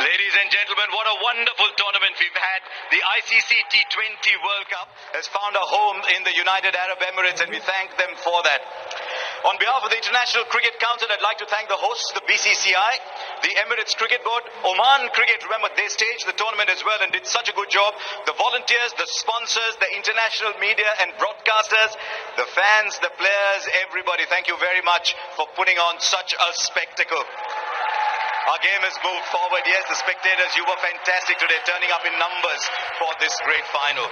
Ladies and gentlemen, what a wonderful tournament we've had. The ICC T20 World Cup has found a home in the United Arab Emirates, and we thank them for that. On behalf of the International Cricket Council, I'd like to thank the hosts, the BCCI, the Emirates Cricket Board, Oman Cricket. Remember, they staged the tournament as well and did such a good job. The volunteers, the sponsors, the international media and broadcasters, the fans, the players, everybody. Thank you very much for putting on such a spectacle. Our game has moved forward. Yes, the spectators, you were fantastic today, turning up in numbers for this great final.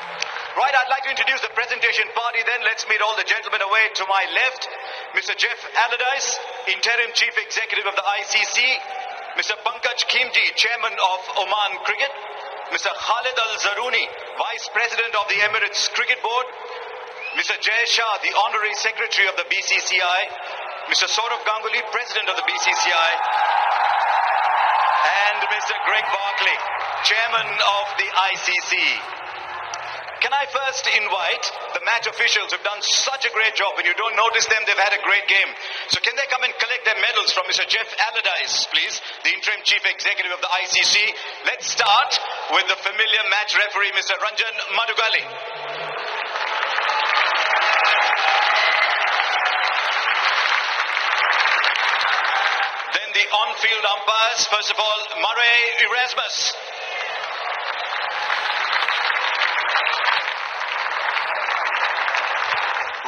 Right, I'd like to introduce the presentation party then. Let's meet all the gentlemen away to my left. Mr. Jeff Allardyce, Interim Chief Executive of the ICC. Mr. Pankaj Khimji, Chairman of Oman Cricket. Mr. Khalid Al-Zaruni, Vice President of the Emirates Cricket Board. Mr. Jay Shah, the Honorary Secretary of the BCCI. Mr. Saurav Ganguly, President of the BCCI. And Mr. Greg Barclay, Chairman of the ICC. Can I first invite the match officials who've done such a great job? When you don't notice them, they've had a great game. So can they come and collect their medals from Mr. Jeff Allardyce, please, the Interim Chief Executive of the ICC. Let's start with the familiar match referee, Mr. Ranjan Madugali. The on-field umpires, first of all, Murray Erasmus.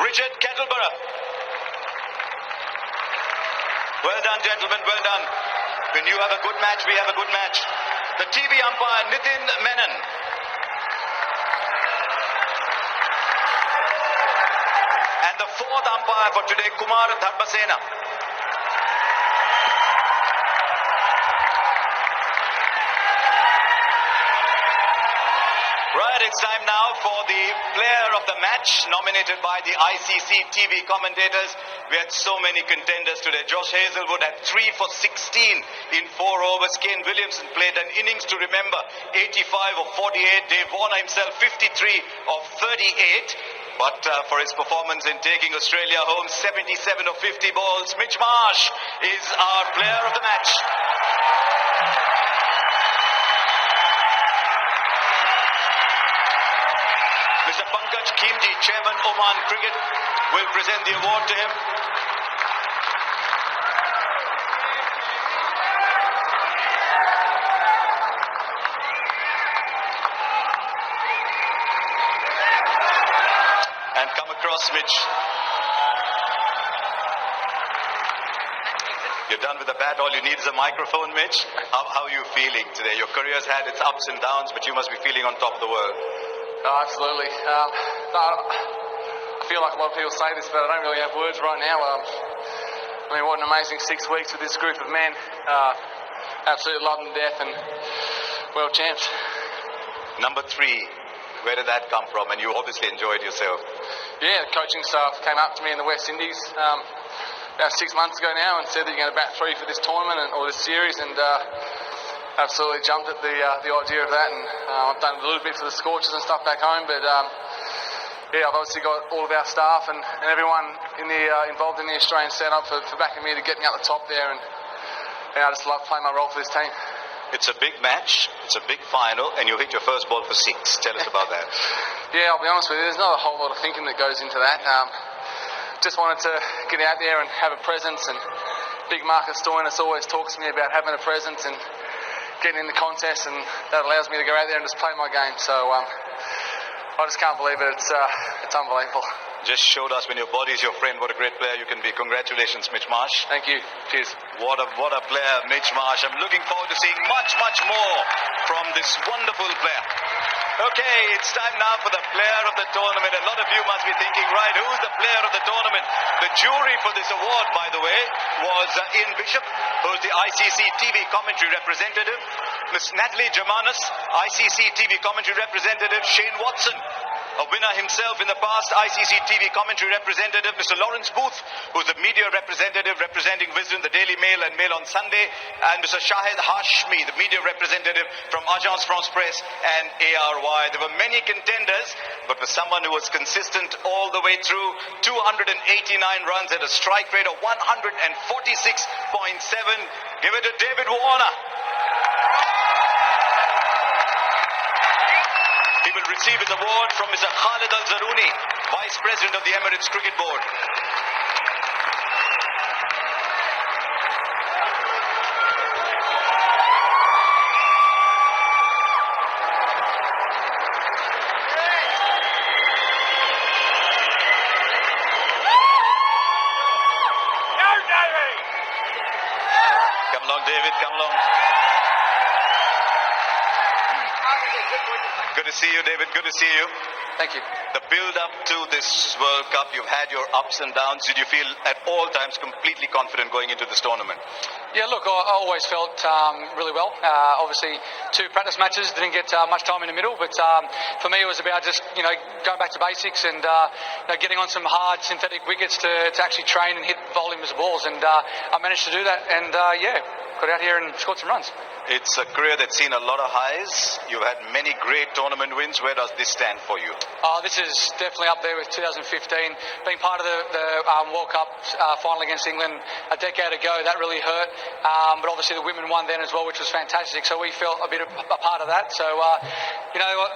Richard Kettleborough. Well done, gentlemen, well done. When you have a good match, we have a good match. The TV umpire, Nitin Menon. And the fourth umpire for today, Kumar Dharmasena. Right, it's time now for the player of the match, nominated by the ICC TV commentators. We had so many contenders today. Josh Hazlewood had 3 for 16 in 4 overs. Kane Williamson played an innings to remember, 85 of 48. Dave Warner himself, 53 of 38. But for his performance in taking Australia home, 77 of 50 balls. Mitch Marsh is our player of the match. Mr. Pankaj Khimji, Chairman Oman Cricket, will present the award to him. And come across, Mitch. You're done with the bat. All you need is a microphone, Mitch. How are you feeling today? Your career's had its ups and downs, but you must be feeling on top of the world. Oh, absolutely. I feel like a lot of people say this, but I don't really have words right now. I mean, what an amazing 6 weeks with this group of men. Absolutely love them to death and world champs. Number 3, where did that come from? And you obviously enjoyed yourself. Yeah, the coaching staff came up to me in the West Indies about 6 months ago now and said that you're going to bat 3 for this tournament or this series, and absolutely jumped at the idea of that, and I've done a little bit for the Scorchers and stuff back home, but yeah, I've obviously got all of our staff and everyone in the involved in the Australian setup for backing me to get me up the top there, and I just love playing my role for this team. It's a big match, it's a big final, and you hit your first ball for 6. Tell us about that. Yeah, I'll be honest with you, there's not a whole lot of thinking that goes into that. Just wanted to get out there and have a presence, and big Marcus Stoinis always talks to me about having a presence and getting in the contest, and that allows me to go out there and just play my game. So I just can't believe it. It's unbelievable. Just showed us when your body is your friend what a great player you can be. Congratulations, Mitch Marsh. Thank you. Cheers. What a player, Mitch Marsh. I'm looking forward to seeing much more from this wonderful player. Okay, it's time now for the player of the tournament. A lot of you must be thinking, right, who's the player of the tournament? The jury for this award, by the way, was Ian Bishop, who's the ICC TV commentary representative. Miss Natalie Germanis, ICC TV commentary representative. Shane Watson, a winner himself in the past, ICC TV commentary representative. Mr. Lawrence Booth, who's the media representative representing Wisden, the Daily Mail and Mail on Sunday. And Mr. Shahid Hashmi, the media representative from Agence France Presse and ARY. There were many contenders, but for someone who was consistent all the way through, 289 runs at a strike rate of 146.7. Give it to David Warner. receive his award from Mr. Khalid Al Zaruni, Vice President of the Emirates Cricket Board. Come along, David, come along. Good to see you, David. Good to see you. Thank you. The build-up to this World Cup, you've had your ups and downs. Did you feel at all times completely confident going into this tournament? Yeah, look, I always felt really well. Obviously, 2 practice matches, didn't get much time in the middle, but for me it was about just, going back to basics and getting on some hard synthetic wickets to actually train and hit volumes of balls, and I managed to do that, and got out here and scored some runs. It's a career that's seen a lot of highs. You've had many great tournament wins. Where does this stand for you? This is definitely up there with 2015. Being part of the World Cup final against England a decade ago, that really hurt. But obviously the women won then as well, which was fantastic. So we felt a bit of a part of that. So,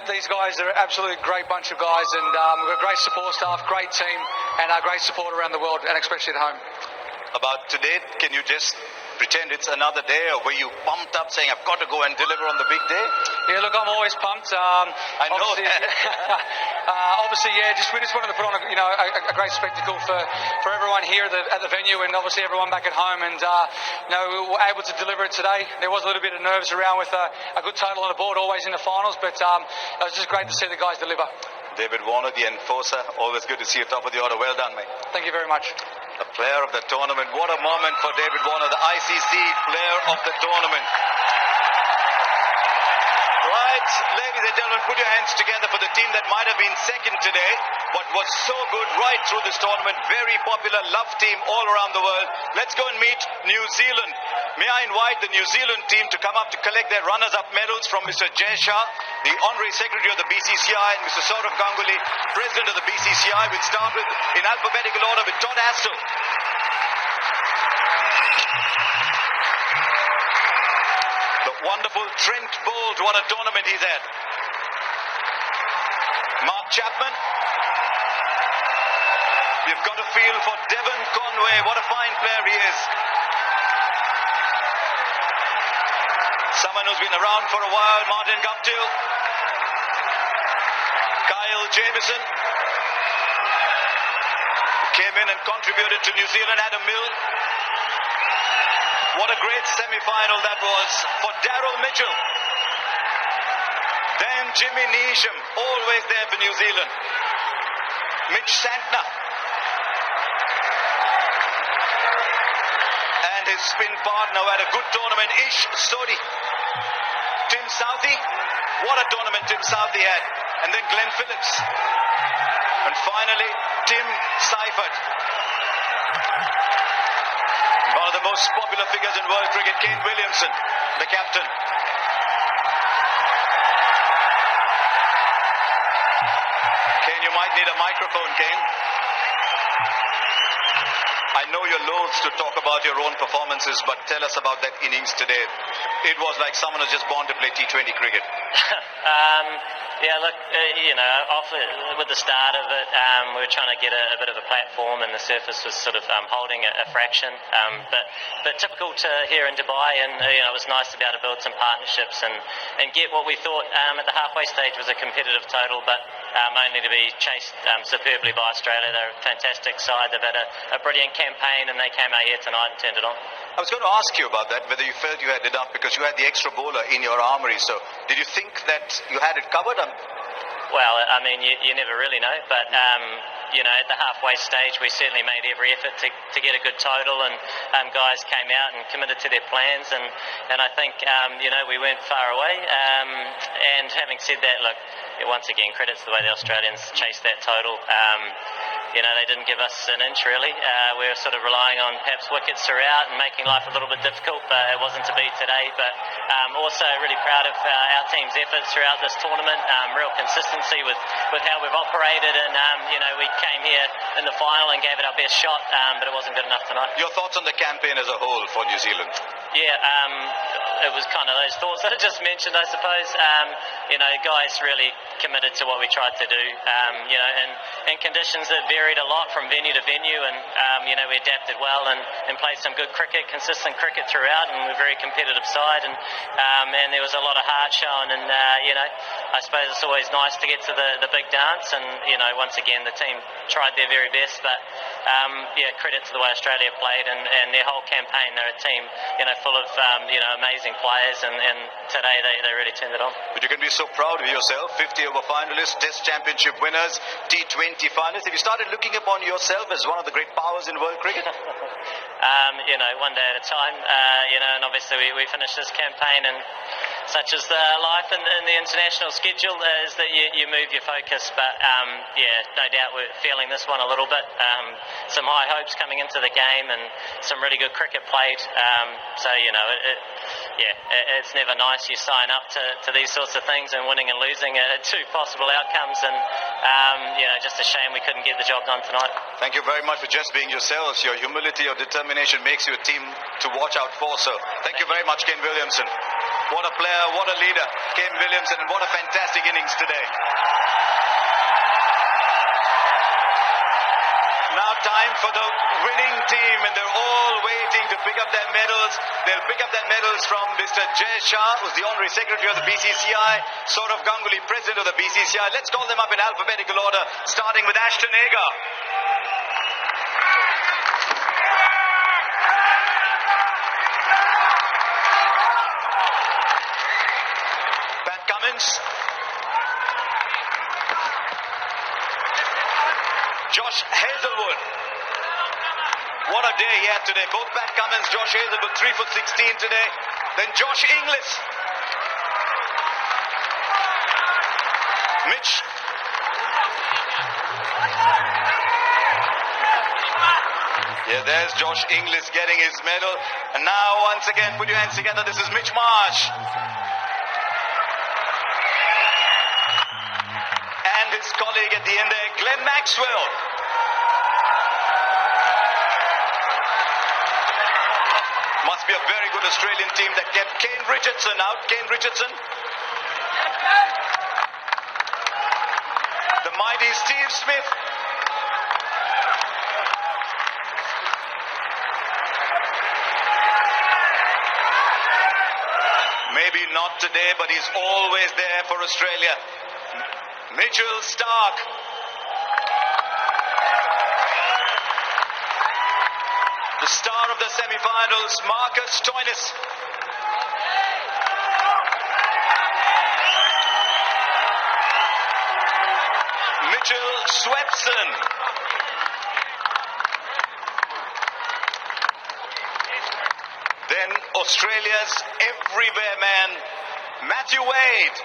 these guys are absolutely great bunch of guys, and we've got great support staff, great team, and great support around the world, and especially at home. About today, can you just pretend it's another day, or were you pumped up saying, I've got to go and deliver on the big day? Yeah, look, I'm always pumped. I know that. We just wanted to put on a great spectacle for everyone here at the venue, and obviously everyone back at home, and we were able to deliver it today. There was a little bit of nerves around with a good total on the board, always in the finals, but it was just great to see the guys deliver. David Warner, the enforcer, always good to see you top of the order. Well done, mate. Thank you very much. The player of the tournament. What a moment for David Warner, the ICC player of the tournament. Right, ladies and gentlemen, put your hands together for the team that might have been second today, but was so good right through this tournament. Very popular, loved team all around the world. Let's go and meet New Zealand. May I invite the New Zealand team to come up to collect their runners-up medals from Mr. Jay Shah, the Honorary Secretary of the BCCI, and Mr. Saurav Ganguly, President of the BCCI. We'll start with, in alphabetical order, with Todd Astle. The wonderful Trent Boult, what a tournament he's had. Mark Chapman. You've got a feel for Devon Conway, what a fine player he is. Someone who's been around for a while, Martin Guptill. Kyle Jamieson. Came in and contributed to New Zealand. Adam Milne. What a great semi-final that was for Daryl Mitchell. Then Jimmy Neesham, always there for New Zealand. Mitch Santner. And his spin partner who had a good tournament, Ish Sodhi. Tim Southey. What a tournament Tim Southey had. And then Glenn Phillips. And finally, Tim Seifert. One of the most popular figures in world cricket, Kane Williamson, the captain. Kane, you might need a microphone, Kane. I know you're loath to talk about your own performances, but tell us about that innings today. It was like someone was just born to play T20 cricket. With the start of it, we were trying to get a bit of a platform, and the surface was sort of holding a fraction. But typical to here in Dubai, and it was nice to be able to build some partnerships and get what we thought at the halfway stage was a competitive total, but only to be chased superbly by Australia. They're a fantastic side. They've had a brilliant campaign, and they came out here tonight and turned it on. I was going to ask you about that, whether you felt you had enough, because you had the extra bowler in your armoury. So did you think that you had it covered? Well, I mean, you never really know, but at the halfway stage, we certainly made every effort to get a good total, and guys came out and committed to their plans, and I think we weren't far away. And having said that, look, once again, credits to the way the Australians chased that total. They didn't give us an inch, really. We were sort of relying on perhaps wickets throughout and making life a little bit difficult, but it wasn't to be today. But also really proud of our team's efforts throughout this tournament. Real consistency with how we've operated, and we came here in the final and gave it our best shot, but it wasn't good enough tonight. Your thoughts on the campaign as a whole for New Zealand? Yeah, it was kind of those thoughts that I just mentioned, I suppose. Guys really committed to what we tried to do, and conditions that varied a lot from venue to venue, and we adapted well and played some good cricket, consistent cricket throughout, and we're a very competitive side, and there was a lot of heart shown, and I suppose it's always nice to get to the big dance, and once again the team tried their very best, but credit to the way Australia played and their whole campaign. They're a team full of amazing players, and today they really turned it on. But you can be so proud of yourself, 50 over finalists, Test Championship winners, T20 finalists. Have you started looking upon yourself as one of the great powers in world cricket? One day at a time, and obviously we finished this campaign, and such as the life and the international schedule is that you move your focus, but no doubt we're feeling this one a little bit. Some high hopes coming into the game and some really good cricket played, it's never nice. You sign up to these sorts of things, and winning and losing are two possible outcomes, and just a shame we couldn't get the job done tonight. Thank you very much for just being yourselves. Your humility, your determination makes you a team to watch out for. So thank you very much, Kane Williamson. What a player, what a leader, Kane Williamson, and what a fantastic innings today. Now time for the winning team, and they're all waiting to pick up their medals. They'll pick up their medals from Mr. Jay Shah, who's the Honorary Secretary of the BCCI, Saurav Ganguly, President of the BCCI. Let's call them up in alphabetical order, starting with Ashton Agar. Pat Cummins. Josh Hazlewood. What a day he had today. Both Pat Cummins, Josh Hazlewood, 3 for 16 today. Then Josh Inglis. Mitch. Yeah, there's Josh Inglis getting his medal. And now, once again, put your hands together. This is Mitch Marsh. And his colleague at the end there, Glenn Maxwell. Must be a very good Australian team that kept Kane Richardson out. Kane Richardson. The mighty Steve Smith. Maybe not today, but he's always there for Australia. Mitchell Starc. The star of the semi-finals, Marcus Stoinis. Mitchell Swepson. Then Australia's everywhere man, Matthew Wade.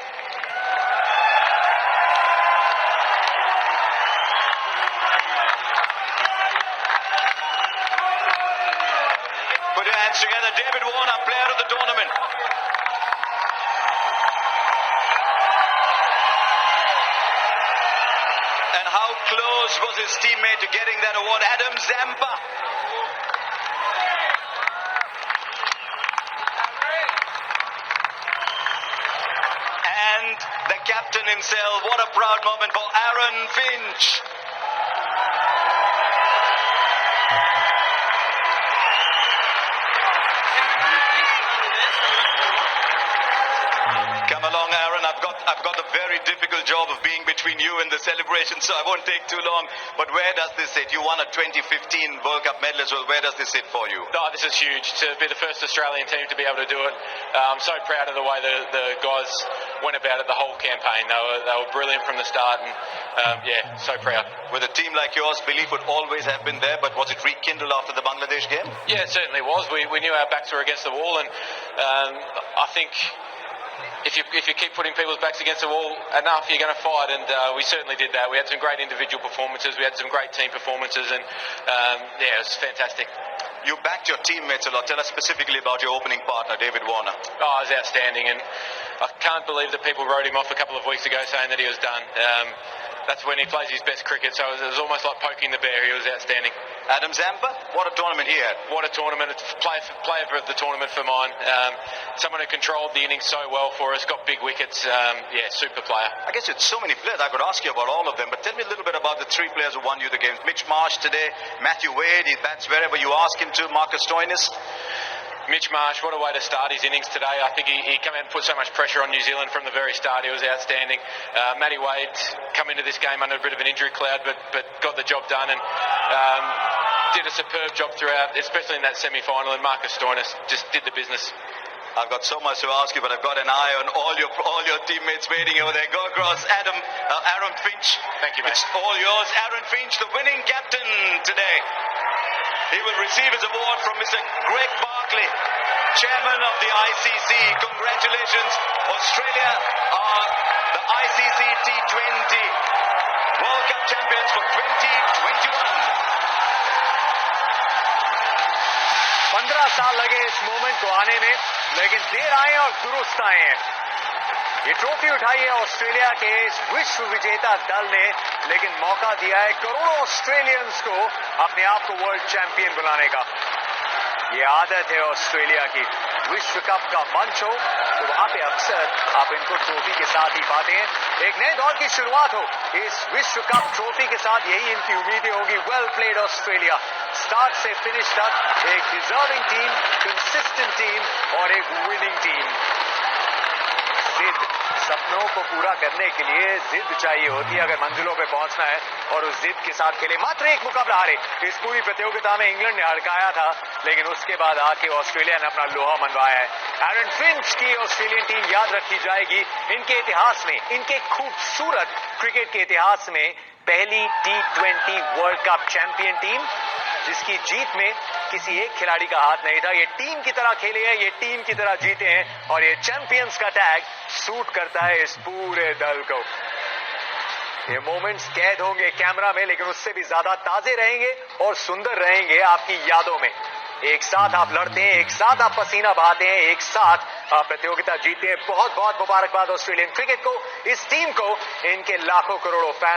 Put your hands together, David Warner, player of the tournament. And how close was his teammate to getting that award, Adam Zampa. And the captain himself, what a proud moment for Aaron Finch. Come along, Aaron. I've got a very difficult job of being between you and the celebration, so I won't take too long. But where does this sit? You won a 2015 World Cup medal as well. Where does this sit for you? Oh, this is huge. To be the first Australian team to be able to do it. I'm so proud of the way the guys went about it the whole campaign. They were brilliant from the start, and so proud. With a team like yours, belief would always have been there, but was it rekindled after the Bangladesh game? Yeah, it certainly was. We knew our backs were against the wall, and I think if you keep putting people's backs against the wall enough, you're going to fight, and we certainly did that. We had some great individual performances, we had some great team performances, and it was fantastic. You backed your teammates a lot. Tell us specifically about your opening partner, David Warner. Oh, it was outstanding, and I can't believe that people wrote him off a couple of weeks ago saying that he was done. that's when he plays his best cricket. So it was almost like poking the bear. He was outstanding. Adam Zampa, what a tournament he had. What a tournament. It's player of the tournament for mine. Someone who controlled the innings so well for us, got big wickets. Super player. I guess it's so many players. I could ask you about all of them, but tell me a little bit about the three players who won you the games. Mitch Marsh today, Matthew Wade, he bats wherever you ask him to, Marcus Stoinis. Mitch Marsh, what a way to start his innings today. I think he came out and put so much pressure on New Zealand from the very start. He was outstanding. Matty Wade come into this game under a bit of an injury cloud, but got the job done and did a superb job throughout, especially in that semi-final. And Marcus Stoinis just did the business. I've got so much to ask you, but I've got an eye on all your teammates waiting over there. Go across, Aaron Finch. Thank you, mate. It's all yours. Aaron Finch, the winning captain today. He will receive his award from Mr. Greg Barclay, chairman of the ICC. Congratulations. Australia are the ICC T20 World Cup champions for 2021. 15 साल लगे इस moment को आने में, लेकिन देर आए और दुरुस्त आए हैं। ये ट्रॉफी उठाई है ऑस्ट्रेलिया के इस विश्व विजेता दल ने, लेकिन मौका दिया है करोड़ों ऑस्ट्रेलियंस को अपने आप को वर्ल्ड चैंपियन बनाने का। ये आदत है ऑस्ट्रेलिया की, विश्व कप का मंच हो तो वहां पे अक्सर आप इनको ट्रॉफी के साथ ही पाते हैं। एक नए दौर की शुरुआत हो इस विश्व कप ट्रॉफी के साथ, यही इनकी उम्मीदें होगी। वेल प्लेड ऑस्ट्रेलिया, स्टार्ट से फिनिश तक एक डिजर्विंग टीम, कंसिस्टेंट टीम और एक विनिंग टीम। जिद, सपनों को पूरा करने के लिए जिद चाहिए होती है अगर मंजिलों पे पहुंचना है, और उस जिद के साथ खेले। मात्र एक मुकाबला हारे इस पूरी प्रतियोगिता में, इंग्लैंड ने हड़काया था, लेकिन उसके बाद आके ऑस्ट्रेलिया ने अपना लोहा मनवाया है। एरन फिंच की ऑस्ट्रेलियन टीम याद रखी जाएगी इनके इतिहास में, इनके खूबसूरत क्रिकेट के इतिहास में। पहली T20 world cup champion team जिसकी जीत में किसी एक खिलाड़ी का हाथ नहीं था। ये टीम की तरह खेले हैं, ये टीम की तरह जीते हैं, और ये चैंपियंस का टैग सूट करता है इस पूरे दल को। ये मोमेंट्स कैद होंगे कैमरा में, लेकिन उससे भी ज्यादा ताजे रहेंगे और सुंदर रहेंगे आपकी यादों में। एक साथ आप लड़ते हैं, एक साथ आप पसीना बहाते हैं, एक साथ आप प्रतियोगिता जीते हैं। बहुत बहुत मुबारकबाद ऑस्ट्रेलियन क्रिकेट को, इस टीम को, इनके लाखों करोड़ों फैन।